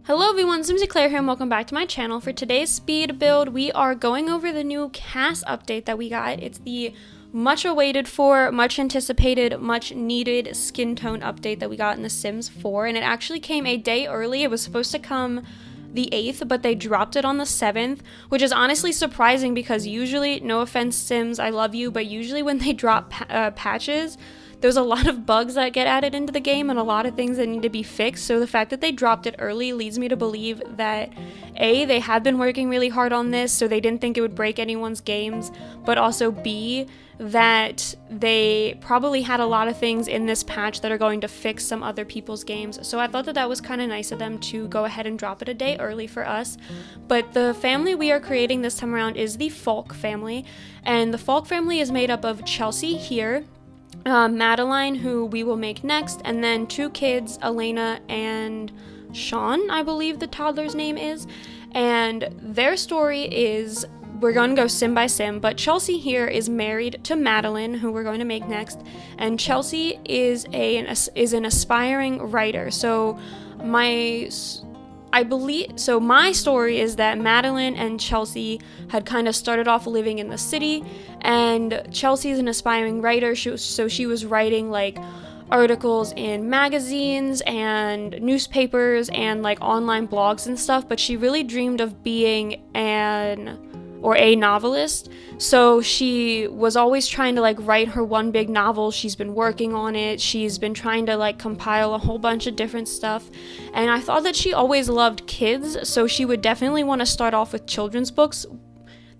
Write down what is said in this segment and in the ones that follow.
Hello everyone, SimsEclaire here and welcome back to my channel. For today's speed build, we are going over the new CAS update that we got. It's the much awaited for, much anticipated, much needed Skintone update that we got in The Sims 4, and it actually came a day early. It was supposed to come the 8th, but they dropped it on the 7th, which is honestly surprising because usually, no offense Sims, I love you, but usually when they drop patches, there's a lot of bugs that get added into the game and a lot of things that need to be fixed. So the fact that they dropped it early leads me to believe that A, they have been working really hard on this, so they didn't think it would break anyone's games, but also B, that they probably had a lot of things in this patch that are going to fix some other people's games. So I thought that that was kind of nice of them to go ahead and drop it a day early for us. But the family we are creating this time around is the Faulk family, and the Faulk family is made up of Chelsea here, Madeline, who we will make next, and then two kids, Elena and Sean, I believe the toddler's name is, and their story is, we're going to go sim by sim, but Chelsea here is married to Madeline, who we're going to make next, and Chelsea is an aspiring writer. So my story is that Madeline and Chelsea had kind of started off living in the city, and Chelsea is an aspiring writer, so she was writing like articles in magazines and newspapers and like online blogs and stuff, but she really dreamed of being a novelist. So she was always trying to like write her one big novel. She's been working on it. She's been trying to like compile a whole bunch of different stuff. And I thought that she always loved kids, so she would definitely want to start off with children's books.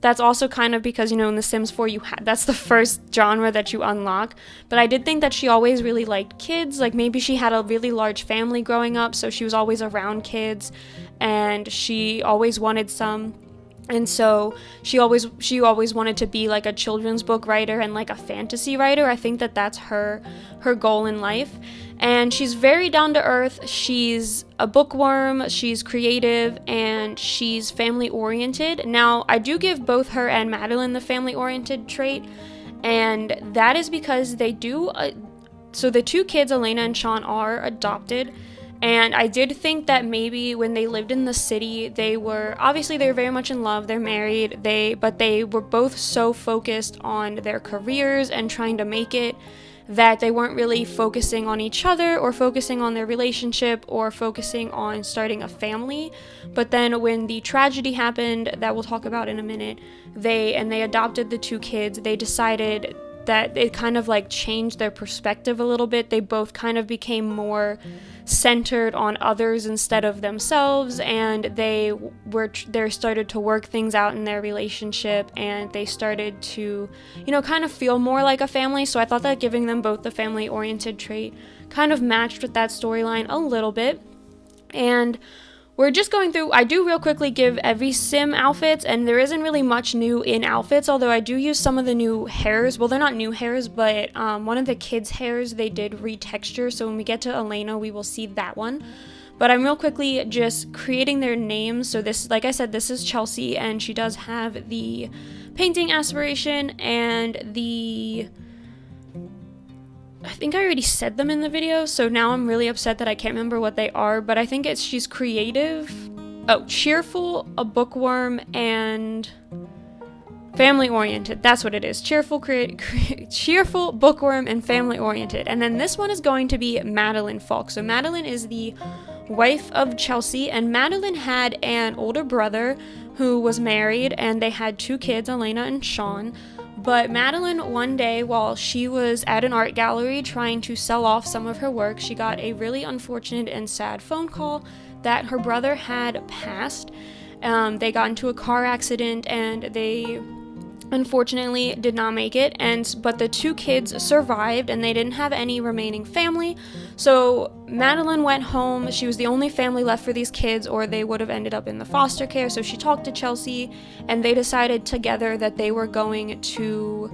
That's also kind of because, you know, in The Sims 4, that's the first genre that you unlock. But I did think that she always really liked kids. Like maybe she had a really large family growing up, so she was always around kids, and she always wanted some. And so she always wanted to be like a children's book writer and like a fantasy writer. I think that that's her goal in life. And she's very down to earth. She's a bookworm, she's creative, and she's family oriented. Now, I do give both her and Madeline the family oriented trait, and that is because they do. So the two kids, Elena and Sean, are adopted. And I did think that maybe when they lived in the city, they were very much in love, they're married, but they were both so focused on their careers and trying to make it that they weren't really focusing on each other or focusing on their relationship or focusing on starting a family. But then when the tragedy happened, that we'll talk about in a minute, they adopted the two kids, they decided that it kind of like changed their perspective a little bit. They both kind of became more centered on others instead of themselves, and they started to work things out in their relationship, and they started to, you know, kind of feel more like a family. So I thought that giving them both the family oriented trait kind of matched with that storyline a little bit. And we're just going through, I do real quickly give every sim outfits, and there isn't really much new in outfits, although I do use some of the new hairs. Well, they're not new hairs, but one of the kids' hairs, they did retexture, so when we get to Elena, we will see that one. But I'm real quickly just creating their names. So this, like I said, this is Chelsea, and she does have the painting aspiration and I think I already said them in the video, so now I'm really upset that I can't remember what they are, but I think she's creative, cheerful, a bookworm, and family-oriented. That's what it is. Cheerful, cheerful, bookworm, and family-oriented. And then this one is going to be Madeline Faulk. So Madeline is the wife of Chelsea, and Madeline had an older brother who was married, and they had two kids, Elena and Sean. But Madeline, one day, while she was at an art gallery trying to sell off some of her work, she got a really unfortunate and sad phone call that her brother had passed. They got into a car accident, and they unfortunately did not make it, but the two kids survived, and they didn't have any remaining family. So Madeline went home. She was the only family left for these kids, or they would have ended up in the foster care. So she talked to Chelsea, and they decided together that they were going to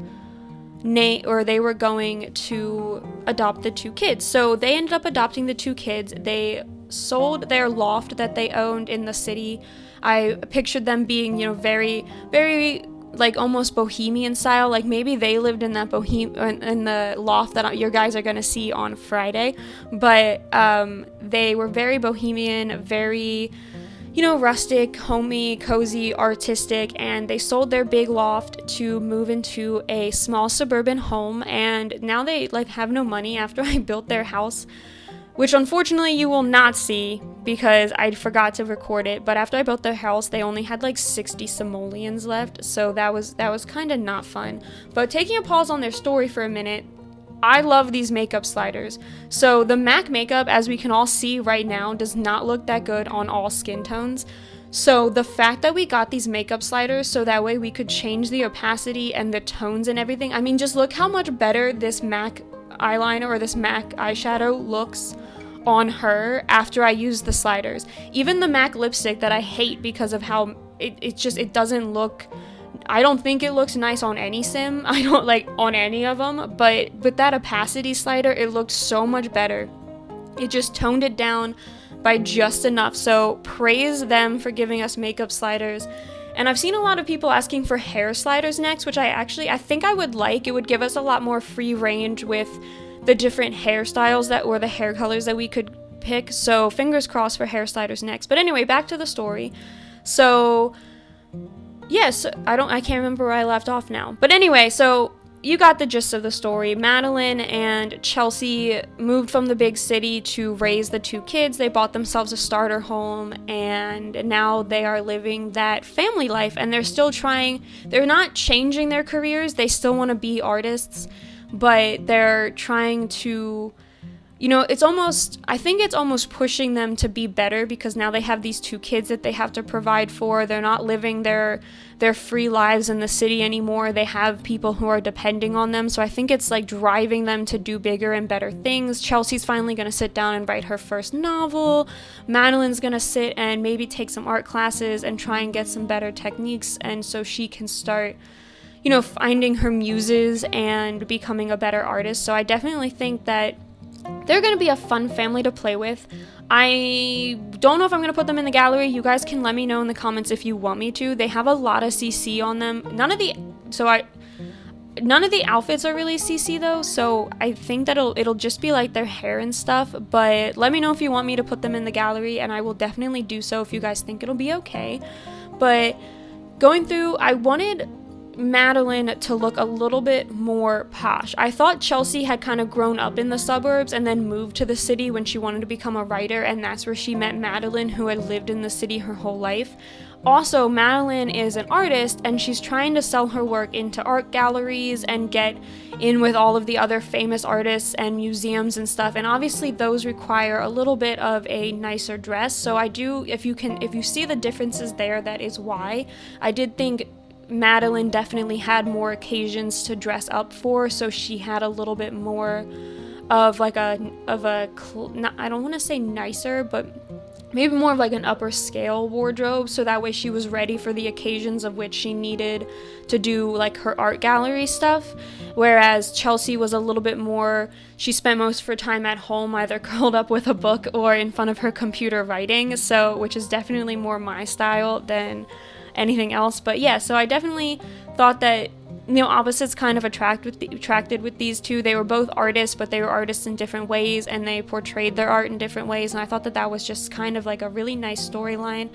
adopt the two kids. So they ended up adopting the two kids. They sold their loft that they owned in the city. I pictured them being, you know, very, very like almost bohemian style. Like maybe they lived in that in the loft that your guys are gonna see on Friday, but they were very bohemian, very, you know, rustic, homey, cozy, artistic, and they sold their big loft to move into a small suburban home, and now they like have no money after I built their house, which unfortunately you will not see because I forgot to record it. But after I built their house, they only had like 60 simoleons left, so that was kind of not fun. But taking a pause on their story for a minute, I love these makeup sliders. So the MAC makeup, as we can all see right now, does not look that good on all skin tones. So the fact that we got these makeup sliders so that way we could change the opacity and the tones and everything, I mean, just look how much better this MAC eyeliner or this MAC eyeshadow looks on her after I use the sliders. Even the MAC lipstick that I hate because of how it doesn't look, I don't think it looks nice on any sim. I don't like on any of them, but with that opacity slider, it looked so much better. It just toned it down by just enough. So praise them for giving us makeup sliders. And I've seen a lot of people asking for hair sliders next, which I think I would like. It would give us a lot more free range with the different hairstyles or the hair colors that we could pick. So fingers crossed for hair sliders next. But anyway, back to the story. So yes, I can't remember where I left off now. But anyway, so you got the gist of the story. Madeline and Chelsea moved from the big city to raise the two kids. They bought themselves a starter home, and now they are living that family life, and they're not changing their careers. They still want to be artists, but they're trying to, you know, I think it's almost pushing them to be better because now they have these two kids that they have to provide for. They're not living their free lives in the city anymore. They have people who are depending on them. So I think it's like driving them to do bigger and better things. Chelsea's finally going to sit down and write her first novel. Madeline's going to sit and maybe take some art classes and try and get some better techniques, and so she can start, you know, finding her muses and becoming a better artist. So I definitely think that they're going to be a fun family to play with. I don't know if I'm going to put them in the gallery. You guys can let me know in the comments if you want me to. They have a lot of CC on them. None of the outfits are really CC though, so I think that it'll just be like their hair and stuff. But let me know if you want me to put them in the gallery, and I will definitely do so if you guys think it'll be okay. But going through, I wanted Madeline to look a little bit more posh. I thought Chelsea had kind of grown up in the suburbs and then moved to the city when she wanted to become a writer, and that's where she met Madeline, who had lived in the city her whole life. Also, Madeline is an artist, and she's trying to sell her work into art galleries and get in with all of the other famous artists and museums and stuff, and obviously those require a little bit of a nicer dress. So I do, if you see the differences there, that is why. I did think Madeline definitely had more occasions to dress up for, so she had a little bit more of like I don't want to say nicer, but maybe more of like an upper scale wardrobe, so that way she was ready for the occasions of which she needed to do like her art gallery stuff. Whereas Chelsea was a little bit more, she spent most of her time at home either curled up with a book or in front of her computer writing, so which is definitely more my style than anything else. But yeah, so I definitely thought that, you know, opposites kind of attracted with these two. They were both artists, but they were artists in different ways, and they portrayed their art in different ways, and I thought that was just kind of like a really nice storyline.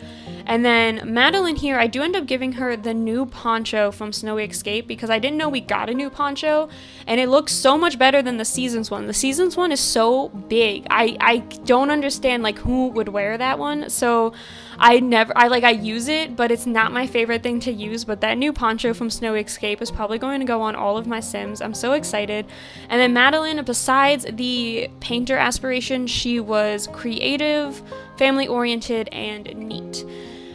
And then Madeline here, I do end up giving her the new poncho from Snowy Escape because I didn't know we got a new poncho, and it looks so much better than the Seasons one. The Seasons one is so big. I don't understand like who would wear that one, so I use it, but it's not my favorite thing to use. But that new poncho from Snowy Escape is probably going to go on all of my Sims. I'm so excited. And then Madeline, besides the painter aspiration, she was creative, family-oriented, and neat.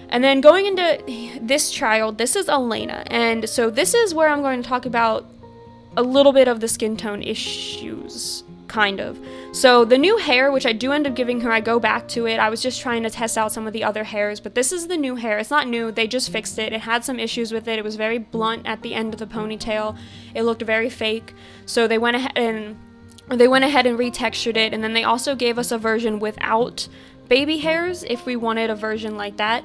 And then going into this child, this is Elena. And so this is where I'm going to talk about a little bit of the skin tone issues, kind of. So the new hair, which I do end up giving her, I go back to it. I was just trying to test out some of the other hairs, but this is the new hair. It's not new, they just fixed it. It had some issues with it. It was very blunt at the end of the ponytail. It looked very fake. So they went ahead and retextured it, and then they also gave us a version without baby hairs if we wanted a version like that.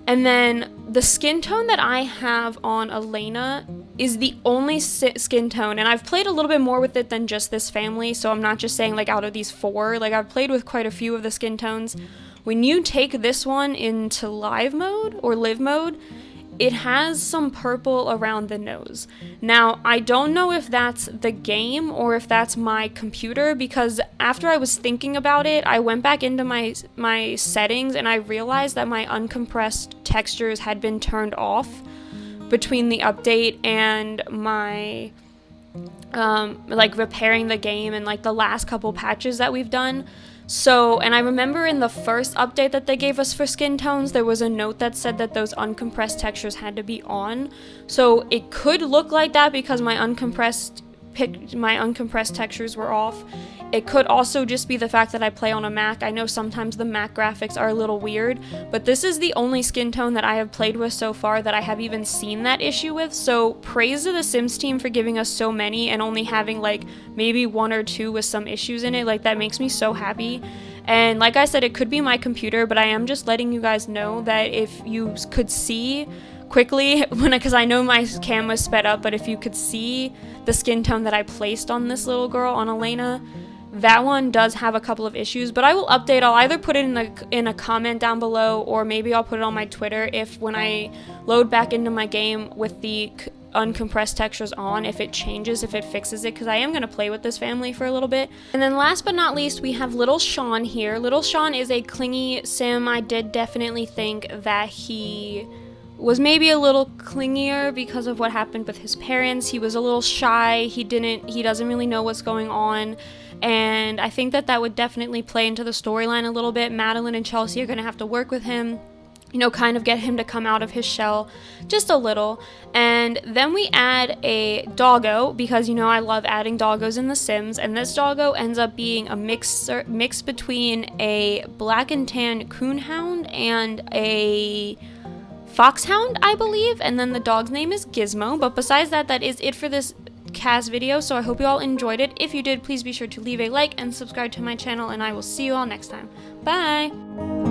And then the skin tone that I have on Elena is the only skin tone, and I've played a little bit more with it than just this family, so I'm not just saying like out of these 4, like I've played with quite a few of the skin tones. When you take this one into live mode or live mode, it has some purple around the nose. Now, I don't know if that's the game or if that's my computer, because after I was thinking about it, I went back into my settings and I realized that my uncompressed textures had been turned off between the update and my like repairing the game and like the last couple patches that we've done. So, and I remember in the first update that they gave us for skin tones, there was a note that said that those uncompressed textures had to be on. So it could look like that because my uncompressed textures were off. It could also just be the fact that I play on a Mac. I know sometimes the Mac graphics are a little weird, but this is the only skin tone that I have played with so far that I have even seen that issue with. So praise to the Sims team for giving us so many and only having like maybe 1 or 2 with some issues in it. Like, that makes me so happy. And like I said, it could be my computer, but I am just letting you guys know that if you could see quickly, because I know my cam was sped up, but if you could see the skin tone that I placed on this little girl, on Elena, that one does have a couple of issues, but I will update. I'll either put it in a comment down below, or maybe I'll put it on my Twitter if when I load back into my game with the uncompressed textures on, if it changes, if it fixes it, because I am going to play with this family for a little bit. And then last but not least, we have little Sean here. Little Sean is a clingy sim. I did definitely think that he was maybe a little clingier because of what happened with his parents. He was a little shy. He doesn't really know what's going on. And I think that would definitely play into the storyline a little bit. Madeline and Chelsea are going to have to work with him, you know, kind of get him to come out of his shell just a little. And then we add a doggo, because, you know, I love adding doggos in The Sims. And this doggo ends up being a mix between a black and tan coonhound and a foxhound, I believe. And then the dog's name is Gizmo. But besides that, that is it for this CAS video, so I hope you all enjoyed it. If you did, please be sure to leave a like and subscribe to my channel, and I will see you all next time. Bye!